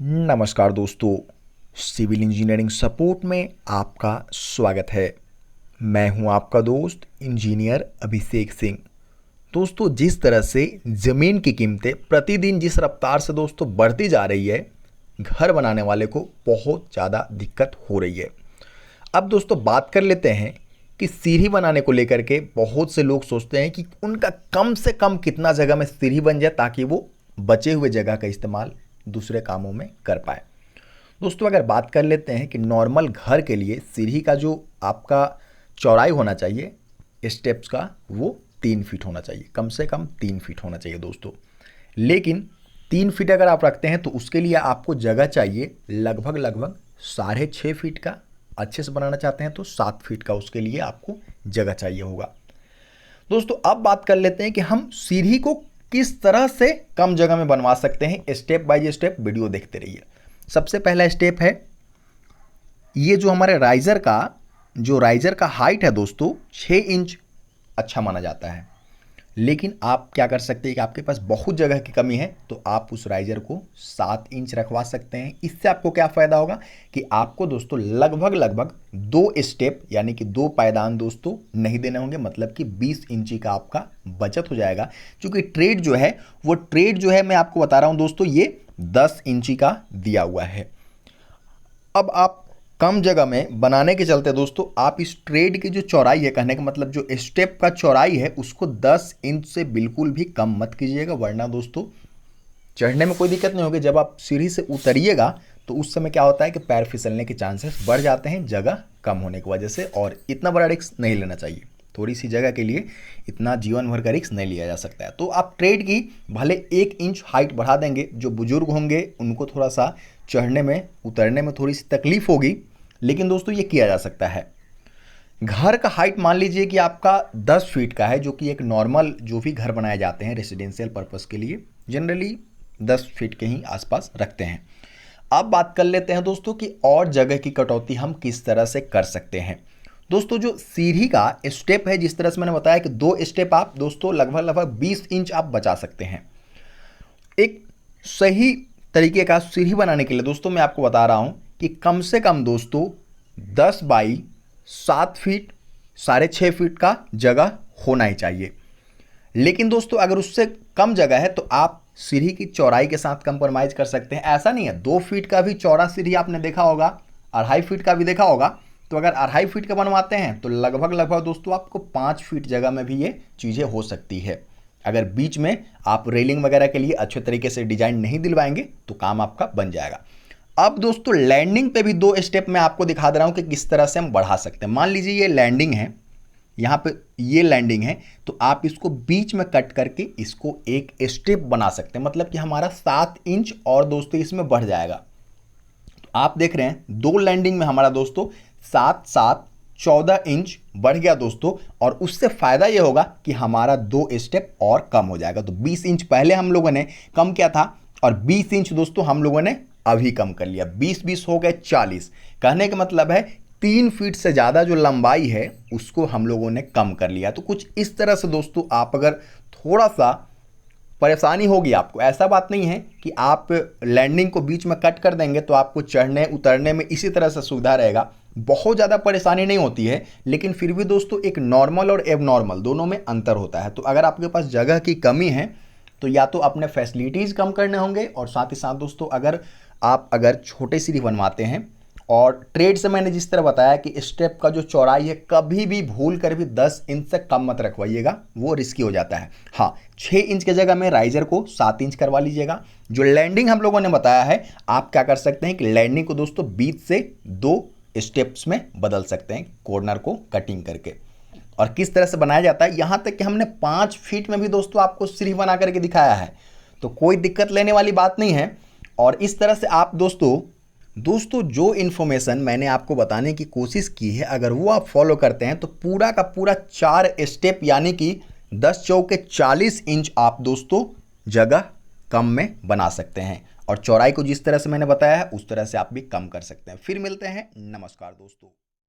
नमस्कार दोस्तों, civil engineering support में आपका स्वागत है। मैं हूं आपका दोस्त इंजीनियर अभिषेक सिंह। दोस्तों, जिस तरह से ज़मीन की कीमतें प्रतिदिन जिस रफ्तार से दोस्तों बढ़ती जा रही है, घर बनाने वाले को बहुत ज़्यादा दिक्कत हो रही है। अब दोस्तों बात कर लेते हैं कि सीढ़ी बनाने को लेकर के बहुत से लोग सोचते हैं कि उनका कम से कम कितना जगह में सीढ़ी बन जाए ताकि वो बचे हुए जगह का इस्तेमाल दूसरे कामों में कर पाए। दोस्तों, अगर बात कर लेते हैं कि नॉर्मल घर के लिए सीढ़ी का जो आपका चौड़ाई होना चाहिए स्टेप्स का, वो 3 फीट होना चाहिए, कम से कम 3 फीट होना चाहिए दोस्तों। लेकिन 3 फीट अगर आप रखते हैं तो उसके लिए आपको जगह चाहिए लगभग 6.5 फीट का। अच्छे से बनाना चाहते हैं तो 7 फीट का उसके लिए आपको जगह चाहिए होगा। दोस्तों, अब बात कर लेते हैं कि हम सीढ़ी को किस तरह से कम जगह में बनवा सकते हैं। स्टेप बाय स्टेप वीडियो देखते रहिए। सबसे पहला स्टेप है, ये जो हमारे राइजर का हाइट है दोस्तों 6 इंच अच्छा माना जाता है। लेकिन आप क्या कर सकते हैं कि आपके पास बहुत जगह की कमी है तो आप उस राइजर को 7 इंच रखवा सकते हैं। इससे आपको क्या फ़ायदा होगा कि आपको दोस्तों लगभग 2 स्टेप यानी कि 2 पायदान दोस्तों नहीं देने होंगे, मतलब कि 20 इंची का आपका बचत हो जाएगा। क्योंकि ट्रेड जो है मैं आपको बता रहा हूँ दोस्तों, ये 10 इंची का दिया हुआ है। अब आप कम जगह में बनाने के चलते दोस्तों आप इस ट्रेड की जो चौड़ाई है, कहने का मतलब जो स्टेप का चौड़ाई है, उसको 10 इंच से बिल्कुल भी कम मत कीजिएगा, वरना दोस्तों चढ़ने में कोई दिक्कत नहीं होगी। जब आप सीढ़ी से उतरिएगा तो उस समय क्या होता है कि पैर फिसलने के चांसेस बढ़ जाते हैं जगह कम होने की वजह से, और इतना बड़ा रिस्क नहीं लेना चाहिए। थोड़ी सी जगह के लिए इतना जीवन भर का रिस्क नहीं लिया जा सकता है। तो आप ट्रेड की भले 1 इंच हाइट बढ़ा देंगे, जो बुजुर्ग होंगे उनको थोड़ा सा चढ़ने में उतरने में थोड़ी सी तकलीफ होगी, लेकिन दोस्तों ये किया जा सकता है। घर का हाइट मान लीजिए कि आपका 10 फीट का है, जो कि एक नॉर्मल जो भी घर बनाए जाते हैं रेसिडेंशियल पर्पस के लिए जनरली 10 फीट के ही आसपास रखते हैं। अब बात कर लेते हैं दोस्तों कि और जगह की कटौती हम किस तरह से कर सकते हैं। दोस्तों, जो सीढ़ी का स्टेप है, जिस तरह से मैंने बताया कि 2 स्टेप आप दोस्तों लगभग 20 इंच आप बचा सकते हैं। एक सही तरीके का सीढ़ी बनाने के लिए दोस्तों मैं आपको बता रहा हूं कि कम से कम दोस्तों 10 बाई 7 फीट 6.5 फीट का जगह होना ही चाहिए। लेकिन दोस्तों अगर उससे कम जगह है तो आप सीढ़ी की चौड़ाई के साथ कंप्रोमाइज़ कर सकते हैं। ऐसा नहीं है, 2 फीट का भी चौड़ा सीढ़ी आपने देखा होगा, 2.5 फीट का भी देखा होगा। तो अगर 2.5 फीट का बनवाते हैं तो लगभग दोस्तों आपको 5 फीट जगह में भी ये चीज़ें हो सकती है। अगर बीच में आप रेलिंग वगैरह के लिए अच्छे तरीके से डिजाइन नहीं दिलवाएंगे तो काम आपका बन जाएगा। अब दोस्तों लैंडिंग पे भी 2 स्टेप मैं आपको दिखा दे रहा हूं कि किस तरह से हम बढ़ा सकते हैं। मान लीजिए ये लैंडिंग है, यहाँ पे ये लैंडिंग है, तो आप इसको बीच में कट करके इसको एक स्टेप बना सकते हैं, मतलब कि हमारा 7 इंच और दोस्तों इसमें बढ़ जाएगा। तो आप देख रहे हैं 2 लैंडिंग में हमारा दोस्तों 7 14 इंच बढ़ गया दोस्तों, और उससे फायदा ये होगा कि हमारा 2 स्टेप और कम हो जाएगा। तो 20 इंच पहले हम लोगों ने कम किया था और 20 इंच दोस्तों हम लोगों ने अभी कम कर लिया। 20 हो गए 40। कहने का मतलब है 3 फीट से ज़्यादा जो लंबाई है उसको हम लोगों ने कम कर लिया। तो कुछ इस तरह से दोस्तों आप अगर थोड़ा सा परेशानी होगी आपको, ऐसा बात नहीं है कि आप लैंडिंग को बीच में कट कर देंगे तो आपको चढ़ने उतरने में इसी तरह से सुविधा रहेगा, बहुत ज़्यादा परेशानी नहीं होती है। लेकिन फिर भी दोस्तों एक नॉर्मल और एबनॉर्मल दोनों में अंतर होता है। तो अगर आपके पास जगह की कमी है तो या तो अपने फैसिलिटीज़ कम करने होंगे, और साथ ही साथ दोस्तों अगर छोटे सीढ़ी बनवाते हैं, और ट्रेड से मैंने जिस तरह बताया कि स्टेप का जो चौड़ाई है कभी भी भूल कर भी 10 इंच से कम मत रखवाइएगा, वो रिस्की हो जाता है। हाँ, 6 इंच की जगह में राइजर को 7 इंच करवा लीजिएगा। जो लैंडिंग हम लोगों ने बताया है, आप क्या कर सकते हैं कि लैंडिंग को दोस्तों बीच से 2 स्टेप्स में बदल सकते हैं, कॉर्नर को कटिंग करके। और किस तरह से बनाया जाता है, यहाँ तक कि हमने 5 फीट में भी दोस्तों आपको सीढ़ी बना करके दिखाया है, तो कोई दिक्कत लेने वाली बात नहीं है। और इस तरह से आप दोस्तों जो इन्फॉर्मेशन मैंने आपको बताने की कोशिश की है, अगर वो आप फॉलो करते हैं तो पूरा का पूरा 4 स्टेप यानी कि 10 चौके 40 इंच आप दोस्तों जगह कम में बना सकते हैं। और चौड़ाई को जिस तरह से मैंने बताया है उस तरह से आप भी कम कर सकते हैं। फिर मिलते हैं, नमस्कार दोस्तों।